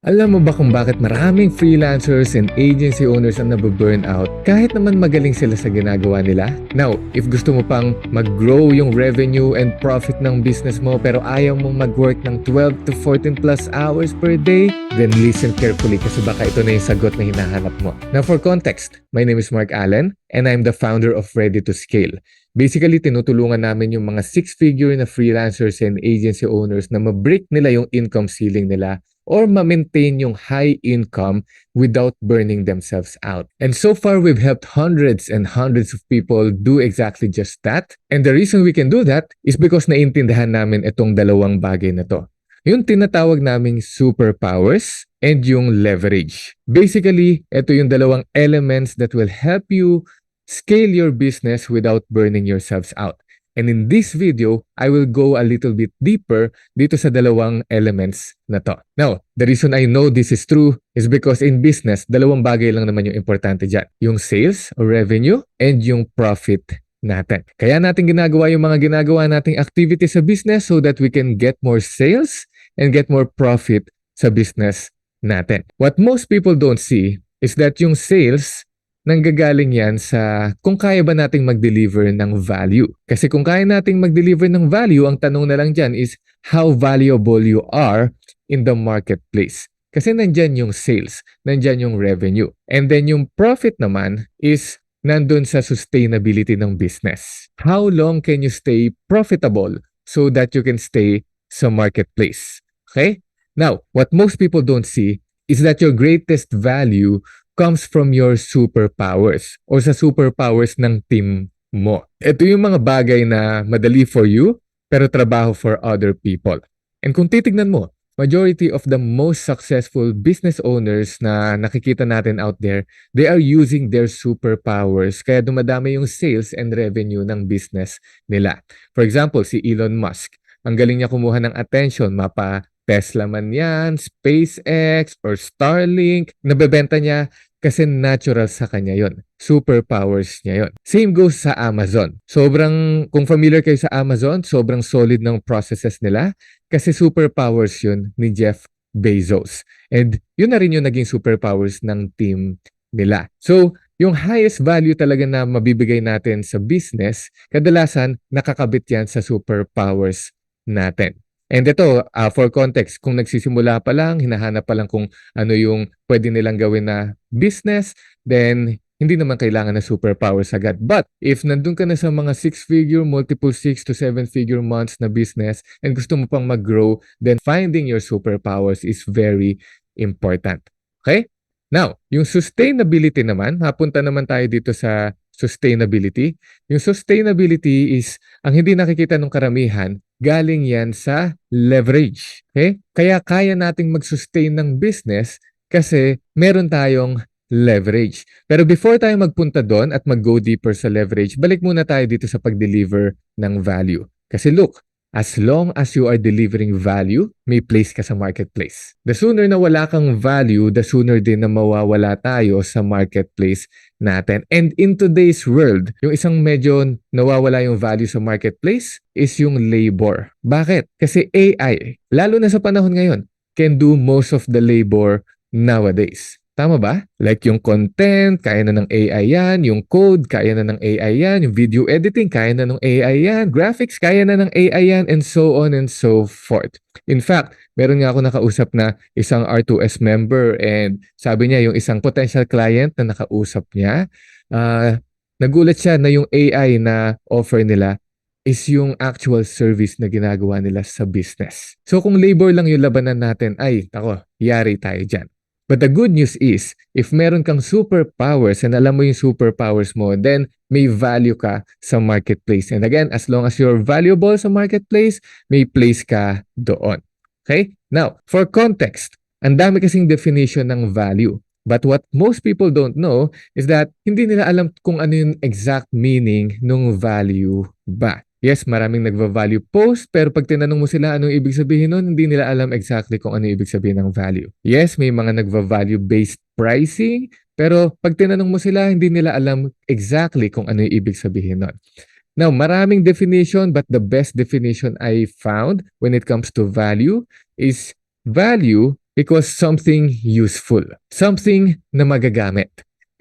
Alam mo ba kung bakit maraming freelancers and agency owners ang nabuburn out kahit naman magaling sila sa ginagawa nila? Now, if gusto mo pang mag-grow yung revenue and profit ng business mo pero ayaw mong mag-work ng 12 to 14 plus hours per day, then listen carefully kasi baka ito na yung sagot na hinahanap mo. Now, for context, my name is Mark Allen and I'm the founder of Ready to Scale. Basically, tinutulungan namin yung mga six-figure na freelancers and agency owners na ma-break nila yung income ceiling nila or ma-maintain yung high income without burning themselves out. And so far, we've helped hundreds and hundreds of people do exactly just that. And the reason we can do that is because naintindihan namin itong dalawang bagay na to. Yung tinatawag naming superpowers and yung leverage. Basically, ito yung dalawang elements that will help you scale your business without burning yourselves out. And in this video, I will go a little bit deeper dito sa dalawang elements na to. Now, the reason I know this is true is because in business, dalawang bagay lang naman yung importante dyan. Yung sales or revenue and yung profit natin. Kaya natin ginagawa yung mga ginagawa nating activities sa business so that we can get more sales and get more profit sa business natin. What most people don't see is that yung sales nanggagaling yan sa kung kaya ba nating mag-deliver ng value. Kasi kung kaya nating mag-deliver ng value, ang tanong na lang dyan is how valuable you are in the marketplace. Kasi nandyan yung sales, nandyan yung revenue. And then yung profit naman is nandun sa sustainability ng business. How long can you stay profitable so that you can stay sa marketplace? Okay? Now, what most people don't see is that your greatest value comes from your superpowers or sa superpowers ng team mo. Ito yung mga bagay na madali for you pero trabaho for other people. And kung titignan mo, majority of the most successful business owners na nakikita natin out there, they are using their superpowers kaya dumadami yung sales and revenue ng business nila. For example, si Elon Musk, ang galing niya kumuha ng attention, mapa Tesla man yan, SpaceX, or Starlink, nabebenta niya kasi natural sa kanya yon. Superpowers niya yon. Same goes sa Amazon. Kung familiar kayo sa Amazon, sobrang solid ng processes nila kasi superpowers yun ni Jeff Bezos. And yun na rin yung naging superpowers ng team nila. So, yung highest value talaga na mabibigay natin sa business, kadalasan nakakabit yan sa superpowers natin. And ito, for context, kung nagsisimula pa lang, hinahanap pa lang kung ano yung pwede nilang gawin na business, then hindi naman kailangan na superpowers agad. But if nandun ka na sa mga 6-figure, multiple 6 to 7-figure months na business and gusto mo pang mag-grow, then finding your superpowers is very important. Okay? Now, yung sustainability naman, hapunta naman tayo dito sa sustainability. Yung sustainability is ang hindi nakikita ng karamihan, galing yan sa leverage. Okay? Kaya kaya nating mag-sustain ng business kasi meron tayong leverage. Pero before tayo magpunta doon at mag-go deeper sa leverage, balik muna tayo dito sa pag-deliver ng value. Kasi look, as long as you are delivering value, may place ka sa marketplace. The sooner na wala kang value, the sooner din na mawawala tayo sa marketplace natin. And in today's world, yung isang medyo nawawala yung value sa marketplace is yung labor. Bakit? Kasi AI, lalo na sa panahon ngayon, can do most of the labor nowadays. Tama ba? Like yung content, kaya na ng AI yan. Yung code, kaya na ng AI yan. Yung video editing, kaya na ng AI yan. Graphics, kaya na ng AI yan. And so on and so forth. In fact, meron nga ako nakausap na isang R2S member and sabi niya yung isang potential client na nakausap niya, nagulat siya na yung AI na offer nila is yung actual service na ginagawa nila sa business. So kung labor lang yung labanan natin, ay, tako, yari tayo dyan. But the good news is, if meron kang superpowers and alam mo yung superpowers mo, then may value ka sa marketplace. And again, as long as you're valuable sa marketplace, may place ka doon. Okay? Now, for context, ang dami kasing definition ng value. But what most people don't know is that hindi nila alam kung ano yung exact meaning ng value ba. Yes, maraming nagva-value post, pero pag tinanong mo sila anong ibig sabihin nun, hindi nila alam exactly kung ano ibig sabihin ng value. Yes, may mga nagva-value-based pricing, pero pag tinanong mo sila, hindi nila alam exactly kung ano ibig sabihin nun. Now, maraming definition, but the best definition I found when it comes to value is value equals something useful. Something na magagamit.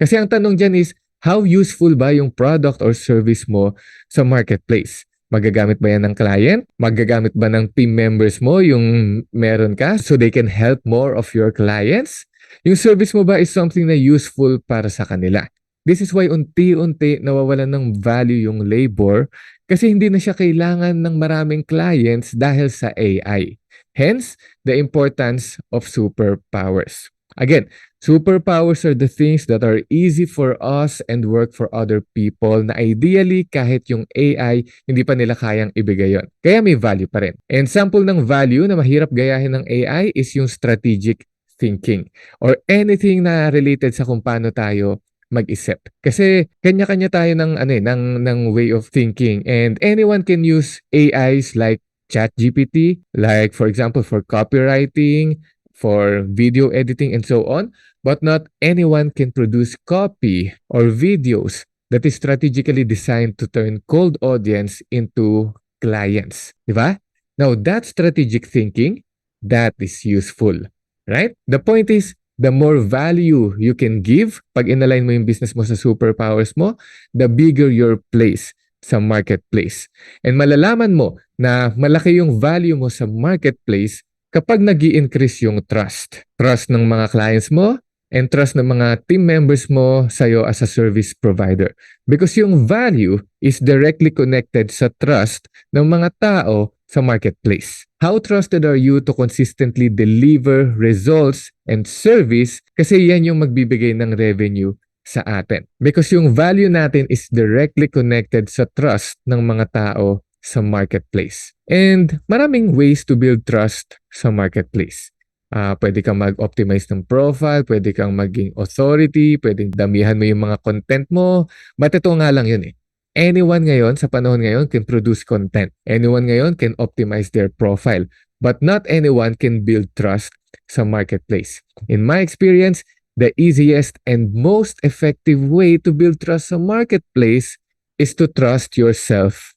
Kasi ang tanong dyan is, how useful ba yung product or service mo sa marketplace? Magagamit ba yan ng client? Magagamit ba ng team members mo yung meron ka so they can help more of your clients? Yung service mo ba is something na useful para sa kanila? This is why unti-unti nawawalan ng value yung labor kasi hindi na siya kailangan ng maraming clients dahil sa AI. Hence, the importance of superpowers. Again, superpowers are the things that are easy for us and work for other people na ideally kahit yung AI hindi pa nila kayang ibigay yon. Kaya may value pa rin. And sample ng value na mahirap gayahin ng AI is yung strategic thinking or anything na related sa kung paano tayo mag-isip. Kasi kanya-kanya tayo ng way of thinking and anyone can use AIs like ChatGPT, like for example for copywriting, for video editing and so on, but not anyone can produce copy or videos that is strategically designed to turn cold audience into clients. Diba? Now, that strategic thinking, that is useful. Right? The point is, the more value you can give, pag inalign mo yung business mo sa superpowers mo, the bigger your place sa marketplace. And malalaman mo na malaki yung value mo sa marketplace kapag nag-i-increase yung trust. Trust ng mga clients mo and trust ng mga team members mo sa'yo as a service provider. Because yung value is directly connected sa trust ng mga tao sa marketplace. How trusted are you to consistently deliver results and service kasi yan yung magbibigay ng revenue sa atin. Because yung value natin is directly connected sa trust ng mga tao sa marketplace. And maraming ways to build trust sa marketplace. Pwede kang mag-optimize ng profile, pwede kang maging authority, pwedeng damihan mo yung mga content mo. But ito nga lang yun eh. Anyone ngayon, sa panahon ngayon, can produce content. Anyone ngayon can optimize their profile. But not anyone can build trust sa marketplace. In my experience, the easiest and most effective way to build trust sa marketplace is to trust yourself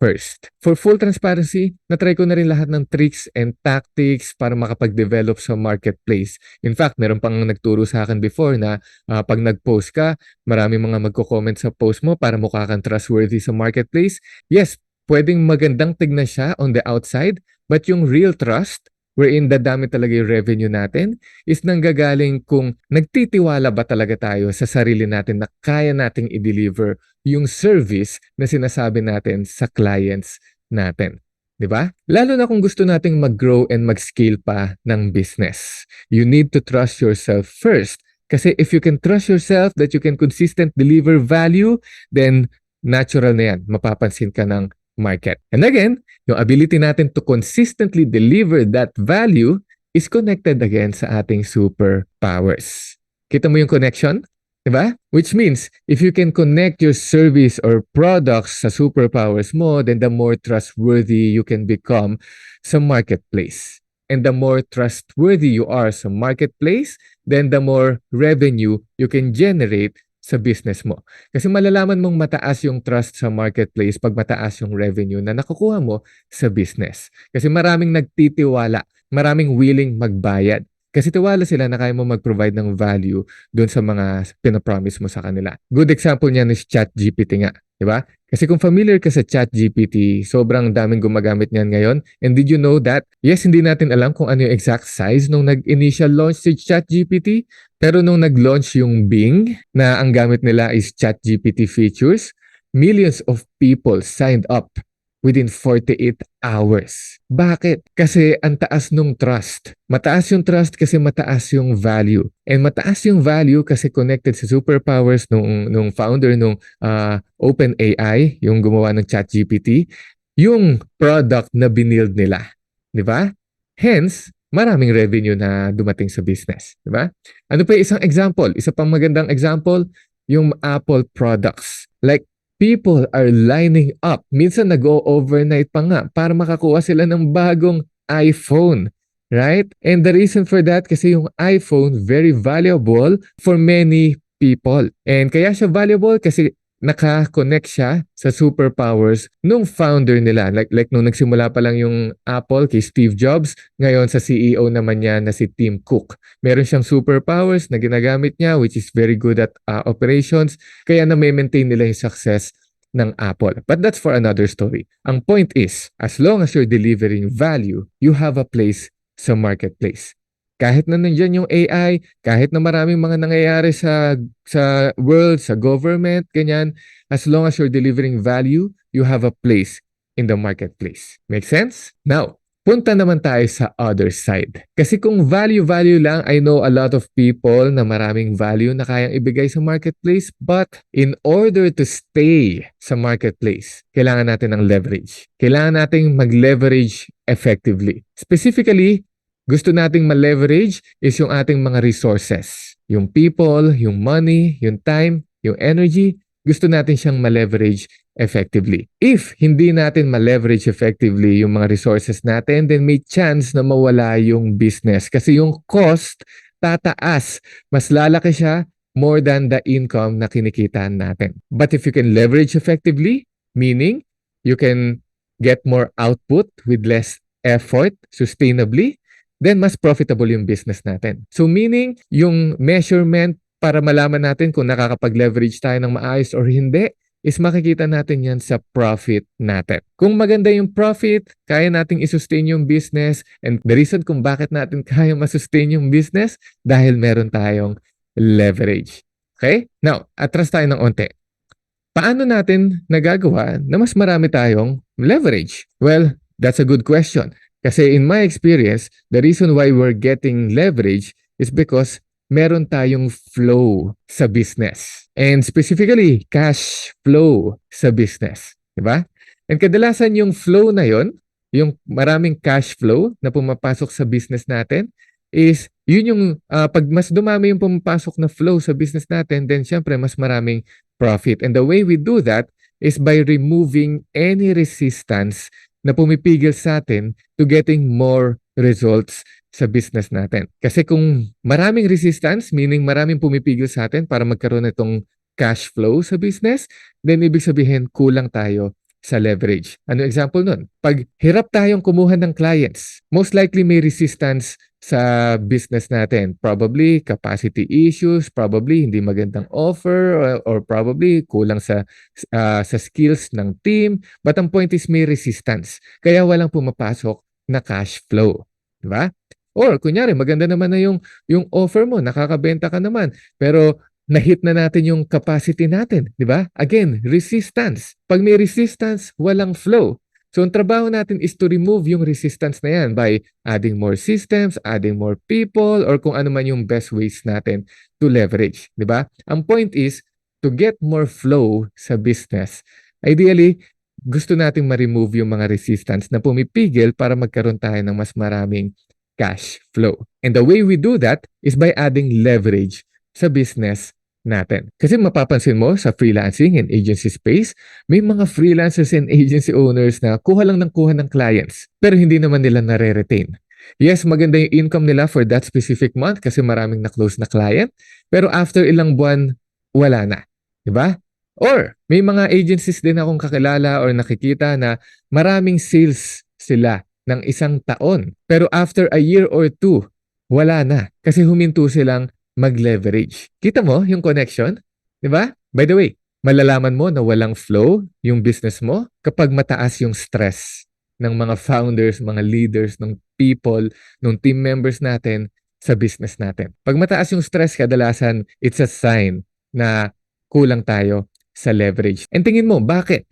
first. For full transparency, natry ko na rin lahat ng tricks and tactics para makapag-develop sa marketplace. In fact, meron pang nagturo sa akin before na pag nag-post ka, marami mga magko-comment sa post mo para mukha kang trustworthy sa marketplace. Yes, pwedeng magandang tignan siya on the outside, but yung real trust, wherein dadami talaga yung revenue natin, is nanggagaling kung nagtitiwala ba talaga tayo sa sarili natin na kaya nating i-deliver yung service na sinasabi natin sa clients natin. 'Di ba? Lalo na kung gusto nating mag-grow and mag-scale pa ng business. You need to trust yourself first. Kasi if you can trust yourself that you can consistent deliver value, then natural na yan. Mapapansin ka ng market. And again, yung ability natin to consistently deliver that value is connected again sa ating superpowers. Kita mo yung connection? Diba? Which means, if you can connect your service or products sa superpowers mo, then the more trustworthy you can become sa marketplace. And the more trustworthy you are sa marketplace, then the more revenue you can generate sa business mo. Kasi malalaman mong mataas yung trust sa marketplace pag mataas yung revenue na nakukuha mo sa business. Kasi maraming nagtitiwala, maraming willing magbayad. Kasi tiwala sila na kaya mo mag-provide ng value doon sa mga pinapromise mo sa kanila. Good example niyan is ChatGPT nga, di ba? Kasi kung familiar ka sa ChatGPT, sobrang daming gumagamit niyan ngayon. And did you know that? Yes, hindi natin alam kung ano yung exact size nung nag-initial launch si ChatGPT. Pero nung nag-launch yung Bing, na ang gamit nila is ChatGPT features, millions of people signed up within 48 hours. Bakit? Kasi ang taas nung trust. Mataas yung trust kasi mataas yung value. And mataas yung value kasi connected sa superpowers nung founder nung OpenAI, yung gumawa ng ChatGPT, yung product na binild nila. Di ba? Hence, maraming revenue na dumating sa business. Di ba? Ano pa yung isang example? Isa pang magandang example, yung Apple products. Like, people are lining up. Minsan nag-o-overnight pa nga para makakuha sila ng bagong iPhone. Right? And the reason for that kasi yung iPhone very valuable for many people. And kaya siya valuable kasi naka-connect siya sa superpowers nung founder nila. Like nung nagsimula pa lang yung Apple kay Steve Jobs, ngayon sa CEO naman niya na si Tim Cook. Meron siyang superpowers na ginagamit niya which is very good at operations, kaya na-maintain nila yung success ng Apple. But that's for another story. Ang point is, as long as you're delivering value, you have a place sa marketplace. Kahit na nandiyan yung AI, kahit na maraming mga nangyayari sa world, sa government, ganyan, as long as you're delivering value, you have a place in the marketplace. Make sense? Now, punta naman tayo sa other side. Kasi kung value lang, I know a lot of people na maraming value na kayang ibigay sa marketplace, but in order to stay sa marketplace, kailangan natin ng leverage. Kailangan nating mag-leverage effectively. Specifically, gusto nating ma-leverage is yung ating mga resources. Yung people, yung money, yung time, yung energy, gusto natin siyang ma-leverage effectively. If hindi natin ma-leverage effectively yung mga resources natin, then may chance na mawala yung business. Kasi yung cost tataas. Mas lalaki siya more than the income na kinikita natin. But if you can leverage effectively, meaning you can get more output with less effort sustainably, then mas profitable yung business natin. So meaning, yung measurement para malaman natin kung nakakapag-leverage tayo ng maayos or hindi, is makikita natin yan sa profit natin. Kung maganda yung profit, kaya nating isustain yung business, and the reason kung bakit natin kaya masustain yung business, dahil meron tayong leverage. Okay? Now, atras tayo ng onte. Paano natin nagagawa na mas marami tayong leverage? Well, that's a good question. Kasi in my experience, the reason why we're getting leverage is because meron tayong flow sa business. And specifically, cash flow sa business. Diba? And kadalasan yung flow na yon, yung maraming cash flow na pumapasok sa business natin, is yun yung pag mas dumami yung pumapasok na flow sa business natin, then syempre mas maraming profit. And the way we do that is by removing any resistance na pumipigil sa atin to getting more results sa business natin. Kasi kung maraming resistance, meaning maraming pumipigil sa atin para magkaroon itong cash flow sa business, then ibig sabihin kulang tayo sa leverage. Ano example nun? Pag hirap tayong kumuha ng clients, most likely may resistance sa business natin. Probably capacity issues, probably hindi magandang offer, or probably kulang sa skills ng team. But ang point is may resistance. Kaya walang pumapasok na cash flow. Diba? Or kunyari, maganda naman na yung offer mo, nakakabenta ka naman. Pero na-hit na natin yung capacity natin. Diba? Again, resistance. Pag may resistance, walang flow. So, ang trabaho natin is to remove yung resistance na yan by adding more systems, adding more people, or kung ano man yung best ways natin to leverage. Diba? Ang point is, to get more flow sa business, ideally, gusto nating ma-remove yung mga resistance na pumipigil para magkaroon tayo ng mas maraming cash flow. And the way we do that is by adding leverage sa business natin. Kasi mapapansin mo sa freelancing and agency space, may mga freelancers and agency owners na kuha lang ng kuha ng clients, pero hindi naman nila nare-retain. Yes, maganda yung income nila for that specific month kasi maraming na-close na client, pero after ilang buwan, wala na. Diba? Or, may mga agencies din akong kakilala or nakikita na maraming sales sila ng isang taon, pero after a year or two, wala na kasi huminto silang mag-leverage. Kita mo yung connection? Diba? By the way, malalaman mo na walang flow yung business mo kapag mataas yung stress ng mga founders, mga leaders, ng people, ng team members natin sa business natin. Pag mataas yung stress, kadalasan, it's a sign na kulang tayo sa leverage. And tingin mo, bakit?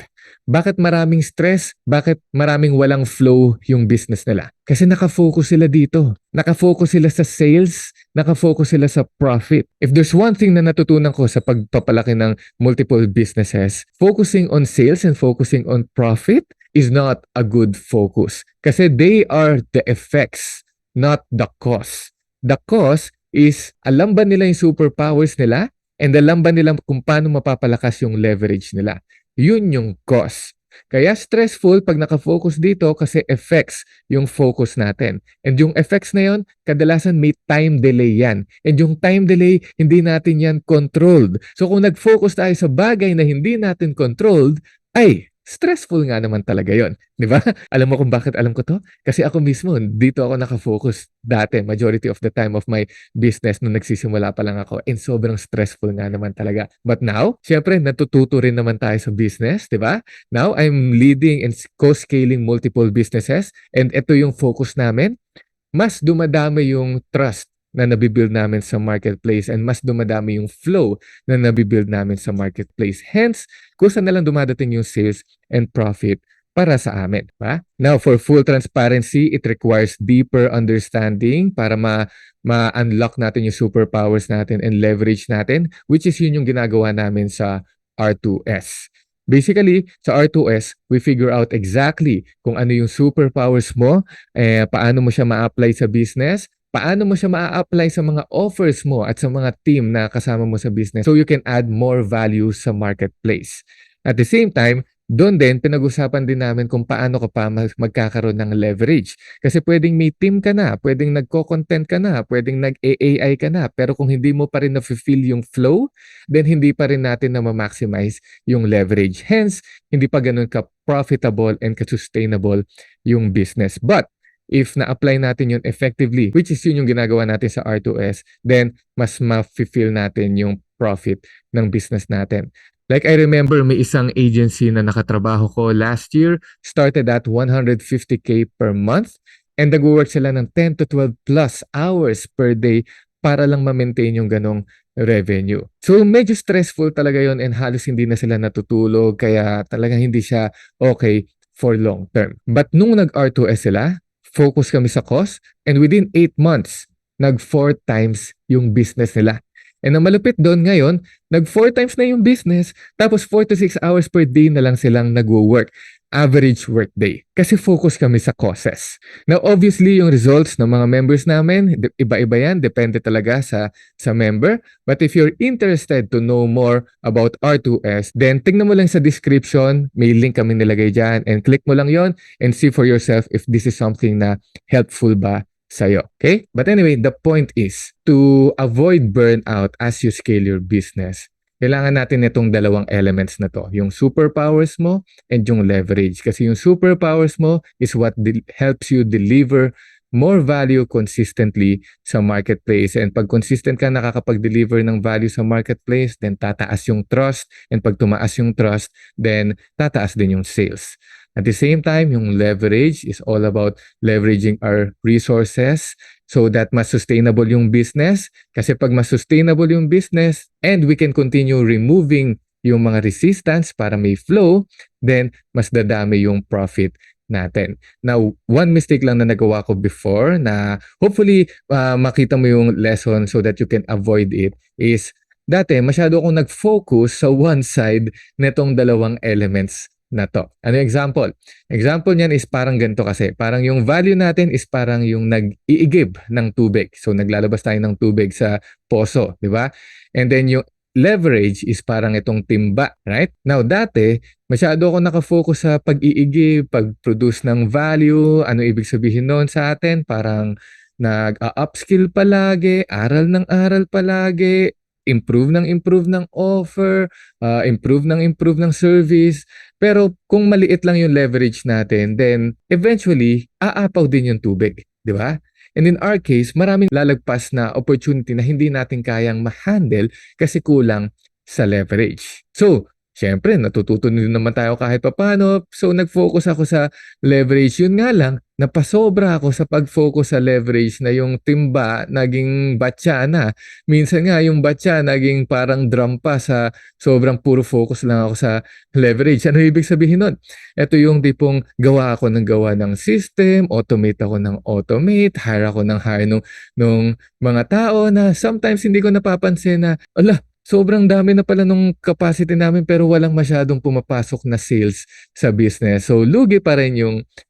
Bakit maraming stress? Bakit maraming walang flow yung business nila? Kasi nakafocus sila dito. Nakafocus sila sa sales, nakafocus sila sa profit. If there's one thing na natutunan ko sa pagpapalaki ng multiple businesses, focusing on sales and focusing on profit is not a good focus. Kasi they are the effects, not the cause. The cause is alam ba nila yung superpowers nila and alam ba nila kung paano mapapalakas yung leverage nila. Yun yung cause. Kaya stressful pag nakafocus dito kasi effects yung focus natin. And yung effects na yon, kadalasan may time delay yan. And yung time delay, hindi natin yan controlled. So kung nag-focus tayo sa bagay na hindi natin controlled, ay, stressful nga naman talaga yon, di ba? Alam mo kung bakit alam ko to? Kasi ako mismo, dito ako nakafocus dati, majority of the time of my business nung nagsisimula pa lang ako, and sobrang stressful nga naman talaga. But now, syempre, natututo rin naman tayo sa business, di ba? Now, I'm leading and co-scaling multiple businesses, and ito yung focus namin. Mas dumadami yung trust na nabibuild namin sa marketplace, and mas dumadami yung flow na nabibuild namin sa marketplace. Hence, kusa na lang dumadating yung sales and profit para sa amin. Ba? Now, for full transparency, it requires deeper understanding para ma-unlock natin yung superpowers natin and leverage natin, which is yun yung ginagawa namin sa R2S. Basically, sa R2S, we figure out exactly kung ano yung superpowers mo, paano mo siya ma-apply sa business, paano mo siya ma-apply sa mga offers mo at sa mga team na kasama mo sa business so you can add more value sa marketplace. At the same time, doon din, pinag-usapan din namin kung paano ka pa magkakaroon ng leverage. Kasi pwedeng may team ka na, pwedeng nagko-content ka na, pwedeng nag-AI ka na, pero kung hindi mo pa rin na-fulfill yung flow, then hindi pa rin natin na ma-maximize yung leverage. Hence, hindi pa ganun ka-profitable and ka-sustainable yung business. But, if na-apply natin yun effectively, which is yun yung ginagawa natin sa R2S, then mas ma-fulfill natin yung profit ng business natin. Like I remember may isang agency na nakatrabaho ko last year, started at 150K per month, and nag-work sila ng 10 to 12 plus hours per day para lang ma-maintain yung ganong revenue. So medyo stressful talaga yon, and halos hindi na sila natutulog, kaya talagang hindi siya okay for long term. But nung nag-R2S sila, focus kami sa cost, and within 8 months, nag 4 times yung business nila. And ang malupit doon ngayon, nag 4 times na yung business, tapos 4 to 6 hours per day na lang silang nagwo-work. Average work day. Kasi focus kami sa causes. Now, obviously, yung results ng mga members namin, iba-iba yan. Depende talaga sa member. But if you're interested to know more about R2S, then tingnan mo lang sa description. May link kami nilagay dyan. And click mo lang yon and see for yourself if this is something na helpful ba sa'yo. Okay? But anyway, the point is to avoid burnout as you scale your business. Kailangan natin itong dalawang elements na to, yung superpowers mo and yung leverage. Kasi yung superpowers mo is what helps you deliver more value consistently sa marketplace. And pag consistent ka nakakapag-deliver ng value sa marketplace, then tataas yung trust. And pag tumaas yung trust, then tataas din yung sales. At the same time, yung leverage is all about leveraging our resources so that mas sustainable yung business. Kasi pag mas sustainable yung business and we can continue removing yung mga resistance para may flow, then mas dadami yung profit natin. Now, one mistake lang na nagawa ko before na hopefully makita mo yung lesson so that you can avoid it is dati masyado akong nag-focus sa one side netong dalawang elements na to. Ano yung example? Example niyan is parang ganito kasi. Parang yung value natin is parang yung nag-iigib ng tubig. So naglalabas tayo ng tubig sa poso, di ba? And then yung leverage is parang itong timba, right? Now dati, masyado ako nakafocus sa pag-iigib, pag-produce ng value, ano ibig sabihin noon sa atin? Parang nag-upskill palagi, aral palagi, improve ng offer, improve ng service. Pero kung maliit lang yung leverage natin, then eventually, aapaw din yung tubig. Di ba? And in our case, maraming lalagpas na opportunity na hindi natin kayang ma-handle kasi kulang sa leverage. So, syempre, natututo din naman tayo kahit papano. So, nag-focus ako sa leverage. Yun nga lang, napasobra ako sa pag-focus sa leverage na yung timba naging batya na. Minsan nga, yung batya naging parang drum pa sa sobrang puro focus lang ako sa leverage. Ano ibig sabihin nun? Ito yung tipong gawa ako ng system, automate ako ng automate, hire ako ng hire nung mga tao na sometimes hindi ko napapansin na, ala, sobrang dami na pala nung capacity namin pero walang masyadong pumapasok na sales sa business. So, lugi pa rin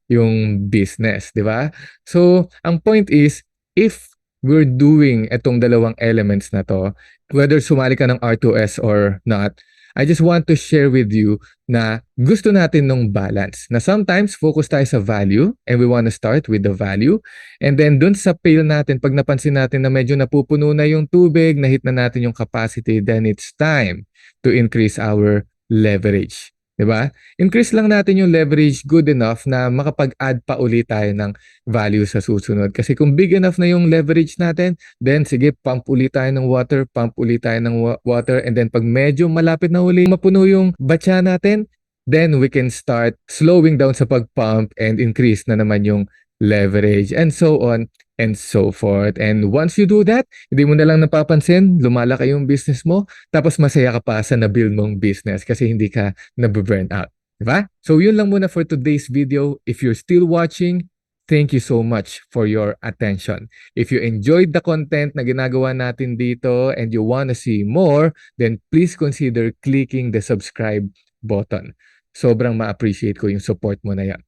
yung business, di ba? So, ang point is, if we're doing itong dalawang elements na to, whether sumali ka ng R2S or not, I just want to share with you na gusto natin nung balance. Na sometimes focus tayo sa value and we want to start with the value. And then dun sa pail natin, pag napansin natin na medyo napupuno na yung tubig, na-hit na natin yung capacity, then it's time to increase our leverage. 'Di ba? Increase lang natin yung leverage good enough na makapag-add pa ulit tayo ng value sa susunod. Kasi kung big enough na yung leverage natin, then sige, pump ulit tayo ng water, pump ulit tayo ng water, and then pag medyo malapit na uli mapuno yung batya natin, then we can start slowing down sa pag-pump and increase na naman yung leverage and so on and so forth. And once you do that, hindi mo na lang napapansin, lumalaki yung business mo, tapos masaya ka pa sa na-build mong business kasi hindi ka nabe-burn out. Diba? So yun lang muna for today's video. If you're still watching, thank you so much for your attention. If you enjoyed the content na ginagawa natin dito and you wanna see more, then please consider clicking the subscribe button. Sobrang ma-appreciate ko yung support mo na yan.